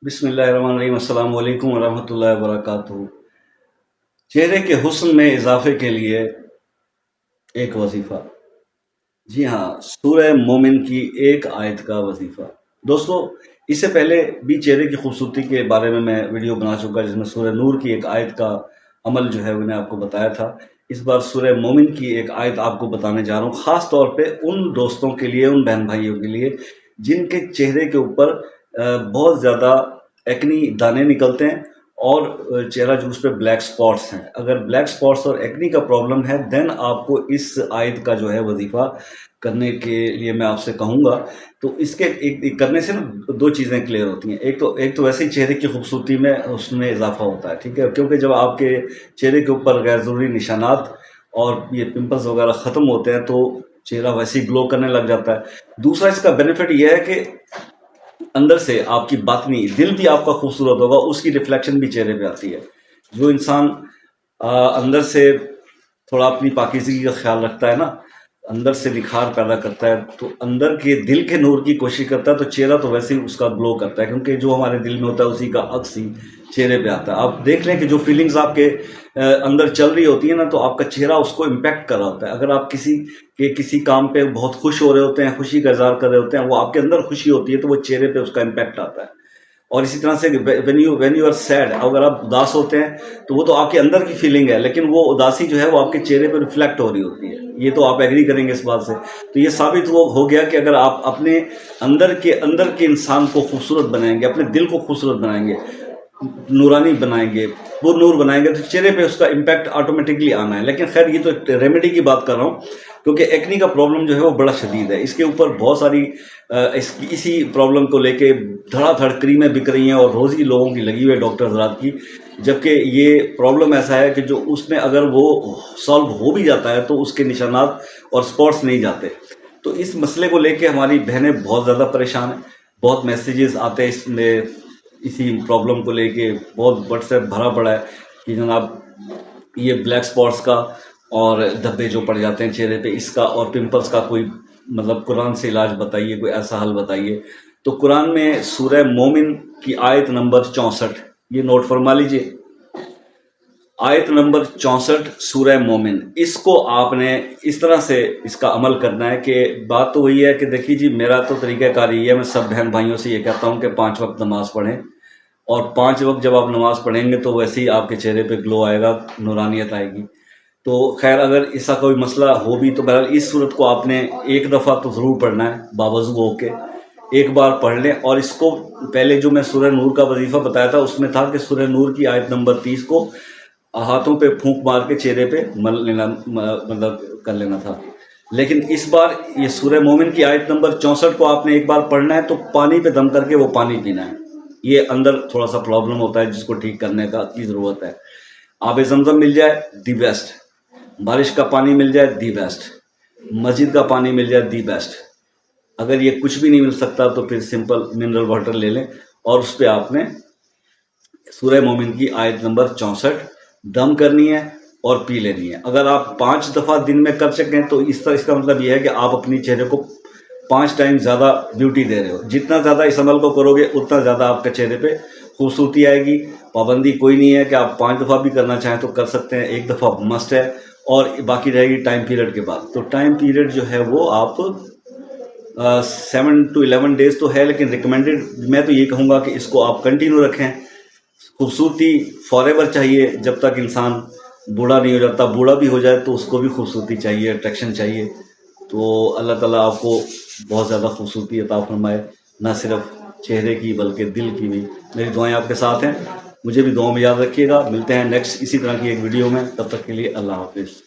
بسم اللہ الرحمن الرحیم۔ السلام علیکم ورحمۃ اللہ وبرکاتہ۔ چہرے کے حسن میں اضافے کے لیے ایک وظیفہ، جی ہاں، سورہ مومن کی ایک آیت کا وظیفہ۔ دوستو، اس سے پہلے بھی چہرے کی خوبصورتی کے بارے میں ویڈیو بنا چکا، جس میں سورہ نور کی ایک آیت کا عمل جو ہے وہ میں آپ کو بتایا تھا۔ اس بار سورہ مومن کی ایک آیت آپ کو بتانے جا رہا ہوں، خاص طور پہ ان دوستوں کے لیے، ان بہن بھائیوں کے لیے جن کے چہرے کے اوپر بہت زیادہ ایکنی دانے نکلتے ہیں اور چہرہ جو اس پہ بلیک سپاٹس ہیں۔ اگر بلیک سپاٹس اور ایکنی کا پرابلم ہے، دین آپ کو اس آیت کا جو ہے وظیفہ کرنے کے لیے میں آپ سے کہوں گا۔ تو اس کے ایک کرنے سے نا دو چیزیں کلیئر ہوتی ہیں۔ ایک تو ویسے ہی چہرے کی خوبصورتی میں اس میں اضافہ ہوتا ہے، ٹھیک ہے، کیونکہ جب آپ کے چہرے کے اوپر غیر ضروری نشانات اور یہ پمپلز وغیرہ ختم ہوتے ہیں تو چہرہ ویسے ہی گلو کرنے لگ جاتا ہے۔ دوسرا اس کا بینیفٹ یہ ہے کہ اندر سے آپ کی باطنی دل بھی آپ کا خوبصورت ہوگا، اس کی ریفلیکشن بھی چہرے پہ آتی ہے۔ جو انسان اندر سے تھوڑا اپنی پاکیزگی کا خیال رکھتا ہے نا، اندر سے نکھار پیدا کرتا ہے، تو اندر کے دل کے نور کی کوشش کرتا ہے، تو چہرہ تو ویسے ہی اس کا گلو کرتا ہے، کیونکہ جو ہمارے دل میں ہوتا ہے اسی کا عکس ہی چہرے پہ آتا ہے۔ آپ دیکھ لیں کہ جو فیلنگز آپ کے اندر چل رہی ہوتی ہیں نا، تو آپ کا چہرہ اس کو امپیکٹ کر رہا ہوتا ہے۔ اگر آپ کسی کام پہ بہت خوش ہو رہے ہوتے ہیں، خوشی کا اظہار کر رہے ہوتے ہیں، وہ آپ کے اندر خوشی ہوتی ہے تو وہ چہرے پہ اس کا امپیکٹ آتا ہے۔ اور اسی طرح سے وین یو آر سیڈ، اگر آپ اداس ہوتے ہیں تو وہ تو آپ کے اندر کی فیلنگ ہے، لیکن وہ اداسی جو ہے وہ آپ کے چہرے پہ ریفلیکٹ ہو رہی ہوتی ہے۔ یہ تو آپ ایگری کریں گے اس بات سے۔ تو یہ ثابت ہو گیا کہ اگر آپ اپنے اندر کے انسان کو خوبصورت بنائیں گے، اپنے دل کو خوبصورت بنائیں گے، نورانی بنائیں گے، وہ نور بنائیں گے، تو چہرے پہ اس کا امپیکٹ آٹومیٹکلی آنا ہے۔ لیکن خیر، یہ تو ریمیڈی کی بات کر رہا ہوں، کیونکہ ایکنی کا پرابلم جو ہے وہ بڑا شدید ہے۔ اس کے اوپر بہت ساری اسی پرابلم کو لے کے دھڑا دھڑ کریمیں بک رہی ہیں اور روزی لوگوں کی لگی ہوئی ہے، ڈاکٹر حضرات کی، جبکہ یہ پرابلم ایسا ہے کہ جو اس میں اگر وہ سالو ہو بھی جاتا ہے تو اس کے نشانات اور سپاٹس نہیں جاتے۔ تو اس مسئلے کو لے کے ہماری بہنیں بہت زیادہ پریشان ہیں، بہت میسیجز آتے ہیں اس میں، اسی پرابلم کو لے کے بہت واٹس ایپ بھرا پڑا ہے کہ جناب یہ بلیک سپاٹس کا اور دھبے جو پڑ جاتے ہیں چہرے پہ، اس کا اور پمپلز کا کوئی مطلب قرآن سے علاج بتائیے، کوئی ایسا حل بتائیے۔ تو قرآن میں سورہ مومن کی آیت نمبر 64، یہ نوٹ فرما لیجئے، آیت نمبر 64 سورہ مومن، اس کو آپ نے اس طرح سے اس کا عمل کرنا ہے کہ بات تو وہی ہے کہ دیکھیے جی، میرا تو طریقہ کار یہ ہے، میں سب بہن بھائیوں سے یہ کہتا ہوں کہ 5 وقت نماز پڑھیں، اور 5 وقت جب آپ نماز پڑھیں گے تو ویسے ہی آپ کے چہرے پہ گلو آئے گا، نورانیت آئے گی۔ تو خیر، اگر ایسا کوئی مسئلہ ہو بھی تو بہرحال اس صورت کو آپ نے ایک دفعہ تو ضرور پڑھنا ہے، باوضو ہو کے ایک بار پڑھ لیں۔ اور اس کو پہلے جو میں سورہ نور کا وظیفہ بتایا تھا اس میں تھا کہ سورہ نور کی آیت نمبر 30 کو ہاتھوں پہ پھونک مار کے چہرے پہ مل لینا، مطلب کر لینا تھا۔ لیکن اس بار یہ سورہ مومن کی آیت نمبر 64 کو آپ نے ایک بار پڑھنا ہے تو پانی پہ دم کر کے وہ پانی پینا ہے۔ یہ اندر تھوڑا سا پرابلم ہوتا ہے جس کو ٹھیک کرنے کی ضرورت ہے۔ آب زمزم مل جائے دی بیسٹ، بارش کا پانی مل جائے دی بیسٹ، مسجد کا پانی مل جائے دی بیسٹ۔ اگر یہ کچھ بھی نہیں مل سکتا تو پھر سمپل منرل واٹر لے لیں، اور اس پہ آپ نے سورہ مومن کی آیت نمبر 64 دم کرنی ہے اور پی لینی ہے۔ اگر آپ 5 دفعہ دن میں کر سکیں تو اس کا مطلب یہ ہے کہ آپ اپنی چہرے کو 5 ٹائم زیادہ بیوٹی دے رہے ہو۔ جتنا زیادہ اس عمل کو کرو گے اتنا زیادہ آپ کے چہرے پہ خوبصورتی آئے گی۔ پابندی کوئی نہیں ہے کہ آپ 5 دفعہ بھی کرنا چاہیں تو کر سکتے ہیں، 1 دفعہ مسٹ ہے، اور باقی رہے گی ٹائم پیریڈ کے بعد۔ تو ٹائم پیریڈ جو ہے وہ آپ 7 to 11 ڈیز تو ہے، لیکن ریکمینڈڈ میں تو یہ کہوں گا کہ اس کو آپ کنٹینیو رکھیں۔ خوبصورتی فار ایور چاہیے، جب تک انسان بوڑھا نہیں ہو جاتا۔ بوڑھا بھی ہو جائے تو اس کو بھی خوبصورتی چاہیے، اٹریکشن چاہیے۔ تو اللہ تعالیٰ آپ کو بہت زیادہ خوبصورتی عطا فرمائے، نہ صرف چہرے کی بلکہ دل کی بھی۔ میری دعائیں آپ کے ساتھ ہیں، مجھے بھی دعاؤں میں یاد رکھیے گا۔ ملتے ہیں نیکسٹ اسی طرح کی ایک ویڈیو میں، تب تک کے لیے اللہ حافظ۔